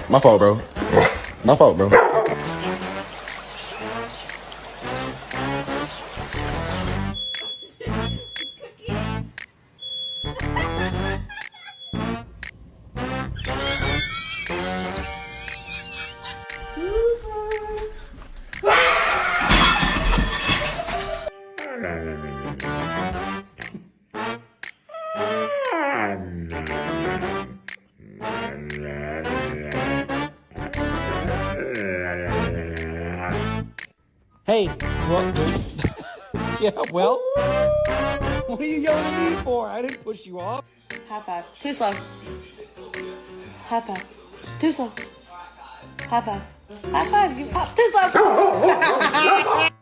My fault, bro. My fault, bro. Hey, well, yeah, well, what are you yelling at me for? I didn't push you off. High five. Too slow. High five. Too slow. High five. High five. You pop. Too slow.